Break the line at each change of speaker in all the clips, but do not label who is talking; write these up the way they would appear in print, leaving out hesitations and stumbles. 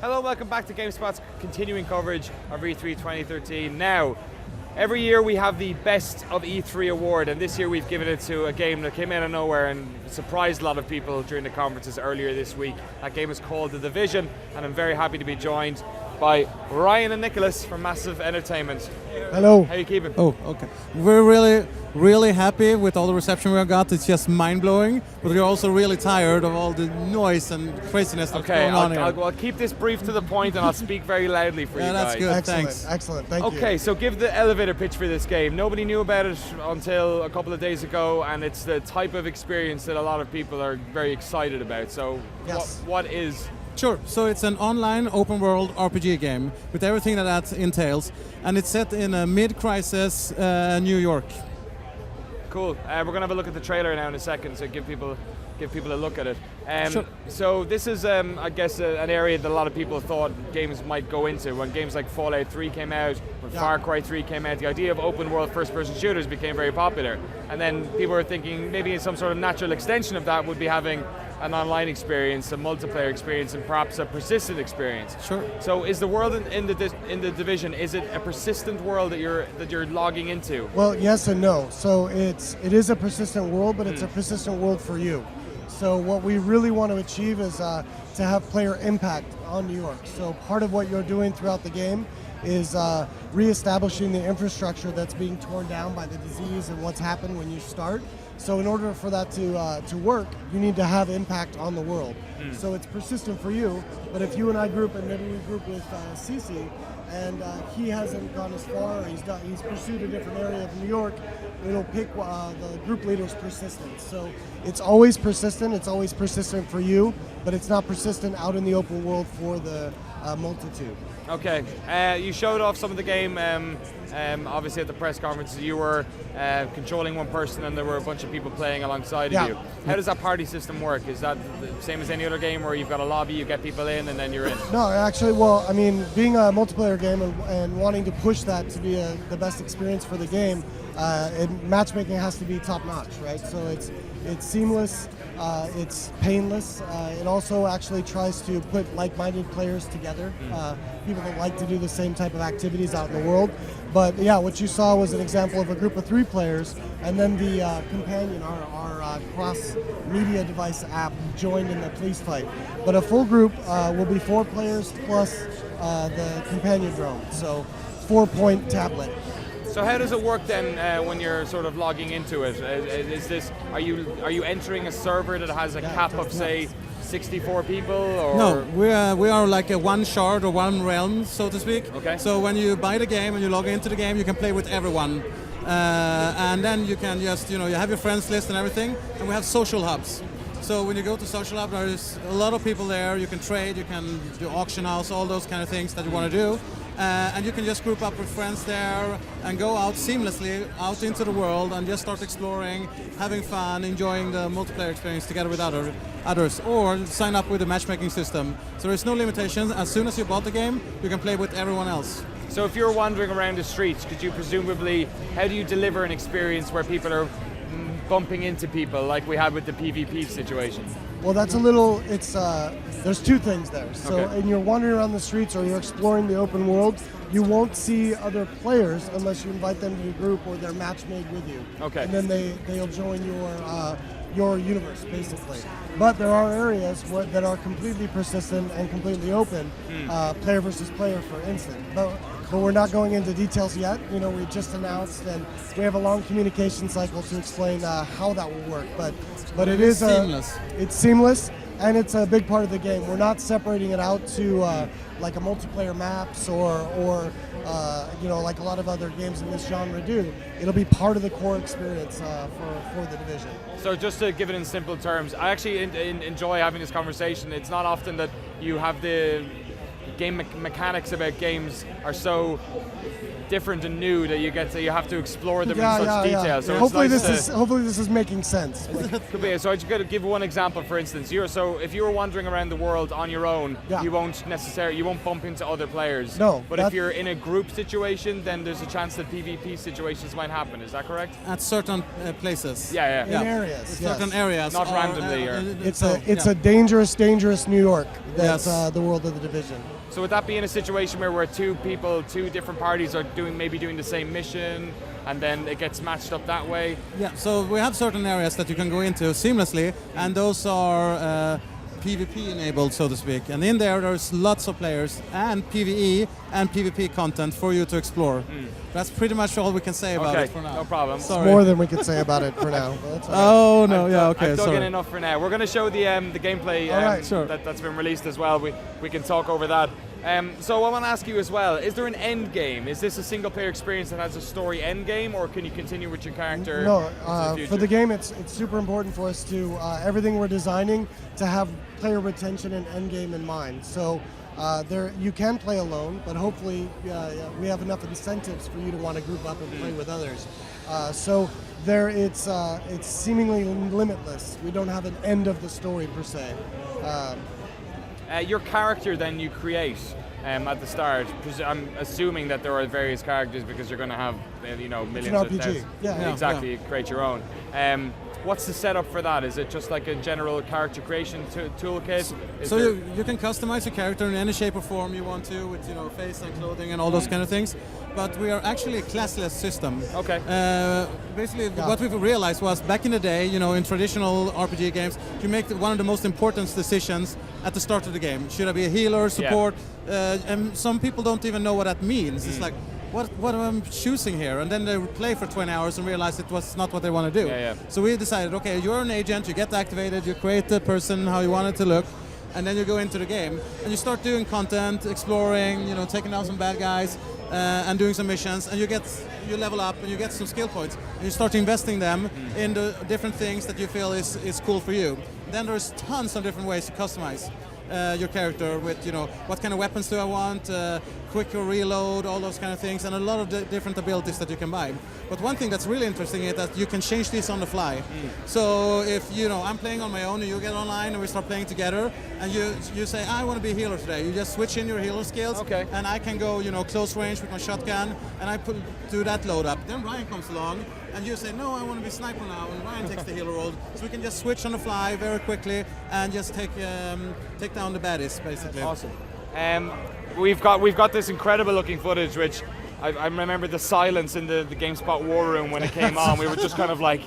Hello, welcome back to GameSpot's continuing coverage of E3 2013. Now, every year we have the Best of E3 award, and this year we've given it to a game that came out of nowhere and surprised a lot of people during the conferences earlier this week. That game is called The Division, and I'm very happy to be joined by Ryan and Nicholas from Massive Entertainment.
Hello.
How are you keeping?
Oh, okay. We're really happy with all the reception we got. It's just mind-blowing, but we're also really tired of all the noise and craziness that's going on here.
I'll keep this brief to the point and I'll speak very loudly for you guys.
That's good,
Excellent,
thanks.
excellent, thank you.
Okay, so give the elevator pitch for this game. Nobody knew about it until a couple of days ago, and it's the type of experience that a lot of people are very excited about. So
Yes.
what is...
Sure, so it's an online open-world RPG game with everything that entails, and it's set in a mid-crisis New York.
Cool. We're going to have a look at the trailer now in a second, so give people a look at it.
Sure.
So this is, I guess, an area that a lot of people thought games might go into. When games like Fallout 3 came out, when Far Cry 3 came out, the idea of open-world first-person shooters became very popular. And then people were thinking maybe some sort of natural extension of that would be having an online experience, a multiplayer experience, and perhaps a persistent experience.
Sure.
So is the world in the Division, is it a persistent world that you're logging into?
Well, yes and no. So it is a persistent world, but it's a persistent world for you. So what we really want to achieve is to have player impact on New York. So part of what you're doing throughout the game is reestablishing the infrastructure that's being torn down by the disease and what's happened when you start. So in order for that to work, you need to have impact on the world. So it's persistent for you, but if you and I group, and maybe we group with Cece, and he hasn't gone as far, or he's pursued a different area of New York, it'll pick the group leader's persistence. So it's always persistent for you, but it's not persistent out in the open world for the multitude.
Okay, you showed off some of the game, obviously at the press conference. You were controlling one person and there were a bunch of people playing alongside of you. How does that party system work? Is that the same as any other game where you've got a lobby, you get people in and then you're in?
No, actually, well, I mean, being a multiplayer game and wanting to push that to be the best experience for the game, matchmaking has to be top-notch, right? So it's seamless, it's painless. It also actually tries to put like-minded players together, people that like to do the same type of activities out in the world. But yeah, what you saw was an example of a group of 3 players, and then the companion, our cross-media device app, joined in the police fight. But a full group will be 4 players plus the companion drone, so 4-point tablet.
So how does it work then when you're sort of logging into it? Are you entering a server that has a cap of, say, 64 people? Or?
No, we are like a one shard or one realm, so to speak.
Okay.
So when you buy the game and you log into the game, you can play with everyone. And then you can just, you have your friends list and everything, and we have social hubs. So when you go to social hub, there's a lot of people there, you can trade, you can do auction house, all those kind of things that you want to do. And you can just group up with friends there and go out seamlessly out into the world and just start exploring, having fun, enjoying the multiplayer experience together with others, or sign up with the matchmaking system. So there's no limitations. As soon as you bought the game, you can play with everyone else.
So if you're wandering around the streets, could you presumably, how do you deliver an experience where people are bumping into people like we had with the PvP situation?
Well, that's there's 2 things there. So, and you're wandering around the streets or you're exploring the open world, you won't see other players unless you invite them to your group or they're match made with you.
Okay.
And then they'll join your universe, basically. But there are areas that are completely persistent and completely open, player versus player, for instance. But we're not going into details yet. We just announced, and we have a long communication cycle to explain how that will work. But it is
seamless.
It's seamless, and it's a big part of the game. We're not separating it out to like a multiplayer maps or like a lot of other games in this genre do. It'll be part of the core experience for the Division.
So just to give it in simple terms, I actually enjoy having this conversation. It's not often that you have the game mechanics about games are so different and new that you have to explore them
Yeah,
in such
yeah,
detail.
yeah.
So
Hopefully
it's nice
hopefully this is making sense.
could be. So I just got to give one example. For instance, so if you were wandering around the world on your own,
Yeah.
you won't bump into other players.
No,
But if you're in a group situation, then there's a chance that PvP situations might happen. Is that correct?
At certain places.
Yeah.
In areas,
Certain
yes.
areas.
Not randomly, or-
It's a dangerous New York. That's
Yes.
the world of the Division.
So would that be in a situation where two different parties are doing the same mission, and then it gets matched up that way?
Yeah, so we have certain areas that you can go into seamlessly, and those are PvP enabled, so to speak. And in there's lots of players and PvE and PvP content for you to explore. That's pretty much all we can say about it for now.
No problem.
Sorry.
More than we could say about it for now. But that's all right.
Oh no, okay,
I've dug in
sorry.
enough for now. We're going to show the gameplay
All right.
Sure.
that's been released as well. We can talk over that. So I want to ask you as well, is there an end game? Is this a single player experience that has a story end game, or can you continue with your character
No,
into the future?
for the game, it's super important for us to everything we're designing to have player retention and end game in mind. So you can play alone, but hopefully we have enough incentives for you to want to group up and play with others. So it's seemingly limitless. We don't have an end of the story per se.
Your character then you create at the start. I'm assuming that there are various characters because you're going to have millions of
RPG.
thousands.
Yeah.
Exactly. You create your own. What's the setup for that? Is it just like a general character creation toolkit?
So you can customize your character in any shape or form you want to, with face and clothing and all those kind of things. But we are actually a classless system.
Okay.
Basically, what we've realized was back in the day, in traditional RPG games, you make one of the most important decisions at the start of the game. Should I be a healer, support? And some people don't even know what that means. It's like, what am I choosing here? And then they play for 20 hours and realize it was not what they want to do.
Yeah.
So we decided, okay, you're an agent, you get activated, you create the person how you want it to look, and then you go into the game and you start doing content, exploring, taking down some bad guys, and doing some missions, and you level up and you get some skill points, and you start investing them in the different things that you feel is cool for you. Then there's tons of different ways to customize your character with, what kind of weapons do I want, quicker reload, all those kind of things, and a lot of different abilities that you can buy. But one thing that's really interesting is that you can change these on the fly. So if, I'm playing on my own and you get online and we start playing together, and you say, I want to be a healer today, you just switch in your healer skills, and I can go, close range with my shotgun, and I do that load up. Then Ryan comes along, and you say, no, I want to be sniper now, and Ryan takes the healer role. So we can just switch on the fly very quickly and just take down the baddies, basically.
Awesome. We've got this incredible looking footage, which I remember the silence in the GameSpot war room when it came on. We were just kind of like,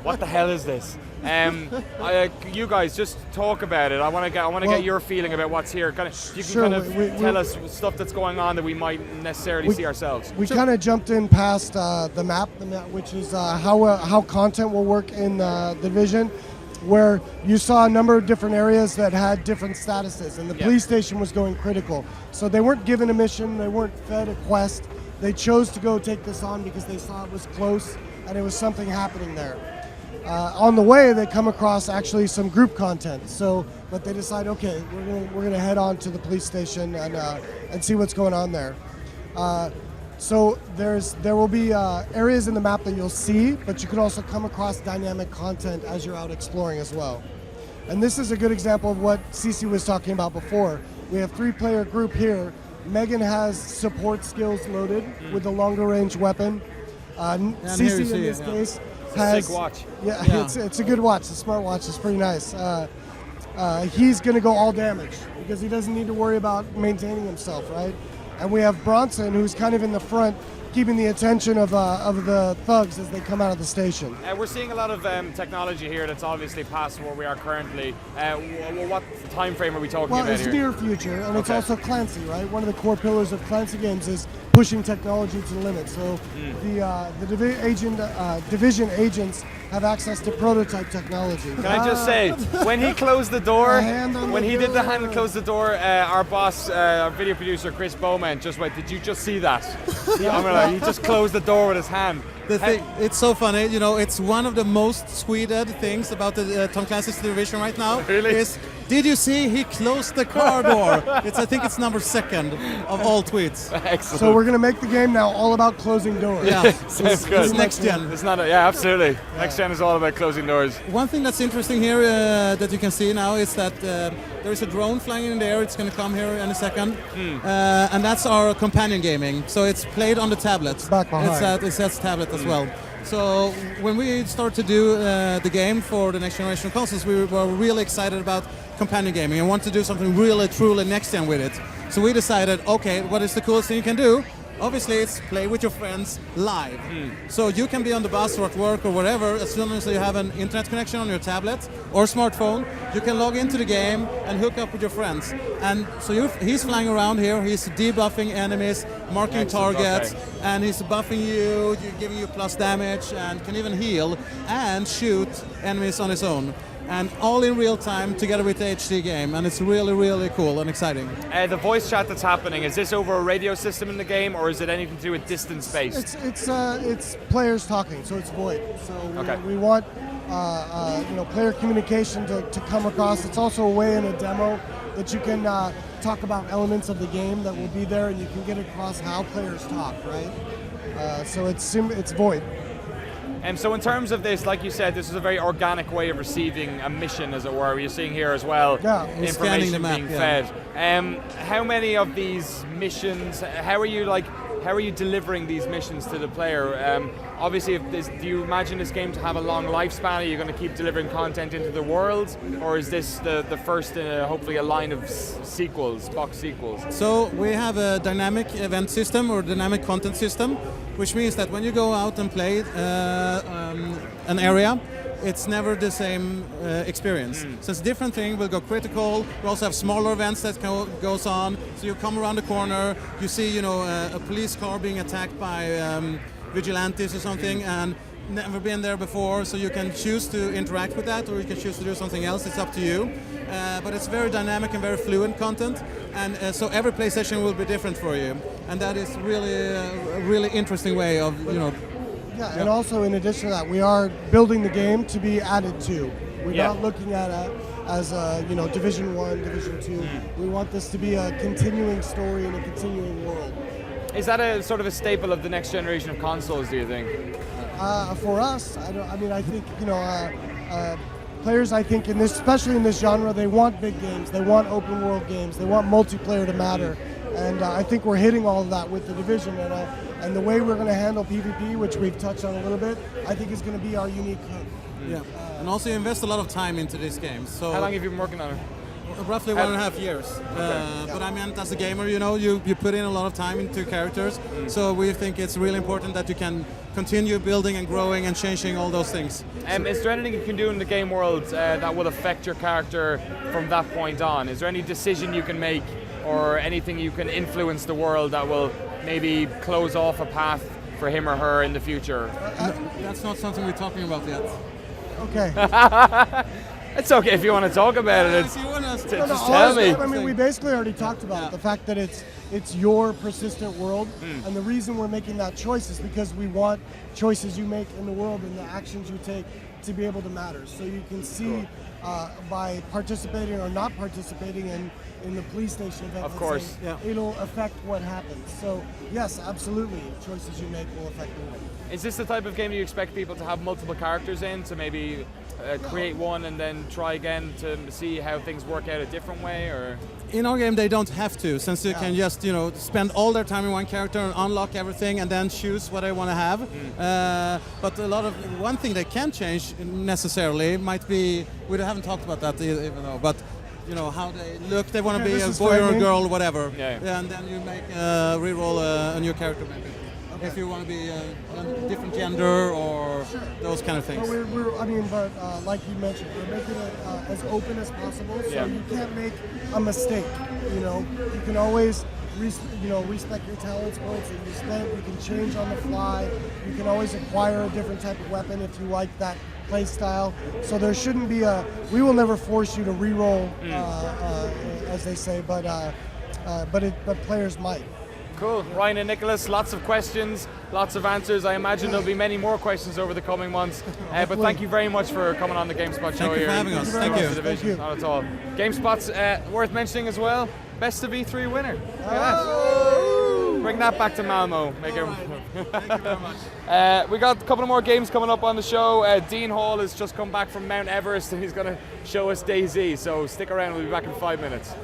what the hell is this? You guys just talk about it. I want to get your feeling about what's here. You can tell us stuff that's going on that we might necessarily see ourselves.
We kind of jumped in past the map, which is how content will work in the Division, where you saw a number of different areas that had different statuses, and the police station was going critical. So they weren't given a mission, they weren't fed a quest. They chose to go take this on because they saw it was close and it was something happening there. On the way, they come across actually some group content. But they decide, okay, we're gonna head on to the police station and see what's going on there. So there will be areas in the map that you'll see, but you could also come across dynamic content as you're out exploring as well. And this is a good example of what Cece was talking about before. We have 3-player group here. Megan has support skills loaded with the longer range weapon. Cece in this case has
a sick watch.
Yeah. It's a good watch. The smart watch is pretty nice. He's going to go all damage because he doesn't need to worry about maintaining himself, right? And we have Bronson, who's kind of in the front, keeping the attention of the thugs as they come out of the station.
We're seeing a lot of technology here that's obviously past where we are currently. What time frame are we talking about
here? Well, it's near future, and it's also Clancy, right? One of the core pillars of Clancy games is pushing technology to the limit. So the Division agents have access to prototype technology.
Can I just say, when he closed the door, when he did the hand and closed the door, our boss, our video producer Chris Bowman just went, did you just see that? He just closed the door with his hand.
The thing, it's so funny, you know, it's one of the most tweeted things about the Tom Clancy's Division right now.
Really?
Is, did you see he closed the car door? I think it's number 2nd of all tweets.
Excellent.
So we're going to make the game now all about closing doors.
Yeah,
Sounds good.
it's next gen.
It's not. Yeah, absolutely. Next gen is all about closing doors.
One thing that's interesting here that you can see now is that there is a drone flying in the air. It's going to come here in a second, and that's our companion gaming. So it's played on the tablet.
Back behind.
It says tablet as well. So when we started to do the game for the next generation of consoles, we were really excited about companion gaming and want to do something really, truly next gen with it. So we decided, okay, what is the coolest thing you can do? Obviously, it's play with your friends live. So you can be on the bus or at work or whatever. As soon as you have an internet connection on your tablet or smartphone, you can log into the game and hook up with your friends. And so he's flying around here. He's debuffing enemies, marking
Excellent,
targets,
okay.
and he's buffing you, giving you plus damage, and can even heal and shoot enemies on his own. And all in real time together with the HD game, and it's really, really cool and exciting.
The voice chat that's happening, is this over a radio system in the game, or is it anything to do with distance based?
It's players talking, so it's VoIP. So we want player communication to come across. It's also a way in a demo that you can talk about elements of the game that will be there, and you can get across how players talk, right? So it's VoIP.
And so in terms of this, like you said, this is a very organic way of receiving a mission, as it were. You're seeing here as well, information
the map,
being fed. How many of these missions, how are you delivering these missions to the player? Obviously, do you imagine this game to have a long lifespan? Are you going to keep delivering content into the world? Or is this the first in hopefully a line of sequels, box sequels?
So we have a dynamic event system or dynamic content system, which means that when you go out and play an area, it's never the same experience. So it's a different thing. We'll go critical. We also have smaller events that goes on. So you come around the corner, you see, a police car being attacked by vigilantes or something, and never been there before. So you can choose to interact with that, or you can choose to do something else. It's up to you. But it's very dynamic and very fluid content, and so every play session will be different for you, and that is really a really interesting way of
Yeah, and also in addition to that, we are building the game to be added to. We're not looking at it as Division 1, Division 2. We want this to be a continuing story in a continuing world.
Is that a sort of a staple of the next generation of consoles, do you think?
For us, I think players, I think especially in this genre, they want big games, they want open world games, they want multiplayer to matter, and I think we're hitting all of that with the Division, and the way we're going to handle PvP, which we've touched on a little bit, I think is going to be our unique hook.
Yeah, and also you invest a lot of time into this game. So
how long have you been working on it?
Roughly 1.5 years. But I meant as a gamer, you put in a lot of time into characters, so we think it's really important that you can continue building and growing and changing all those things.
Is there anything you can do in the game world that will affect your character from that point on? Is there any decision you can make or anything you can influence the world that will maybe close off a path for him or her in the future?
That's not something we're talking about yet.
Okay.
It's okay if you want to talk about it. Just tell me.
I mean, we basically already talked about the fact that it's your persistent world, and the reason we're making that choice is because we want choices you make in the world and the actions you take to be able to matter. So you can see by participating or not participating in the police station event,
of course,
it'll affect what happens. So yes, absolutely, choices you make will affect the world.
Is this the type of game you expect people to have multiple characters in, to maybe create one and then try again to see how things work out a different way, or?
In our game, they don't have to, since they can just spend all their time in one character and unlock everything and then choose what they want to have. But one thing they can change necessarily might be, we haven't talked about that even though, but how they look. They want to be a boy or a girl, whatever. And then you make re-roll a new character maybe. If you want to be a different gender or those kind of things.
But like you mentioned, we're making it as open as possible, so you can't make a mistake. You can always respect your talents, points that you spent. You can change on the fly. You can always acquire a different type of weapon if you like that play style. So there shouldn't be we will never force you to re-roll, as they say, but players might.
Cool. Ryan and Nicholas, lots of questions, lots of answers. I imagine there'll be many more questions over the coming months. But thank you very much for coming on the GameSpot show
Thank you
here.
for having us. Thank you.
Thank you.
Not at all. GameSpot's worth mentioning as well. Best of E3 winner. Bring that back to Malmo. Make it.
Thank you very much.
We got a couple of more games coming up on the show. Dean Hall has just come back from Mount Everest and he's going to show us DayZ. So stick around. We'll be back in 5 minutes.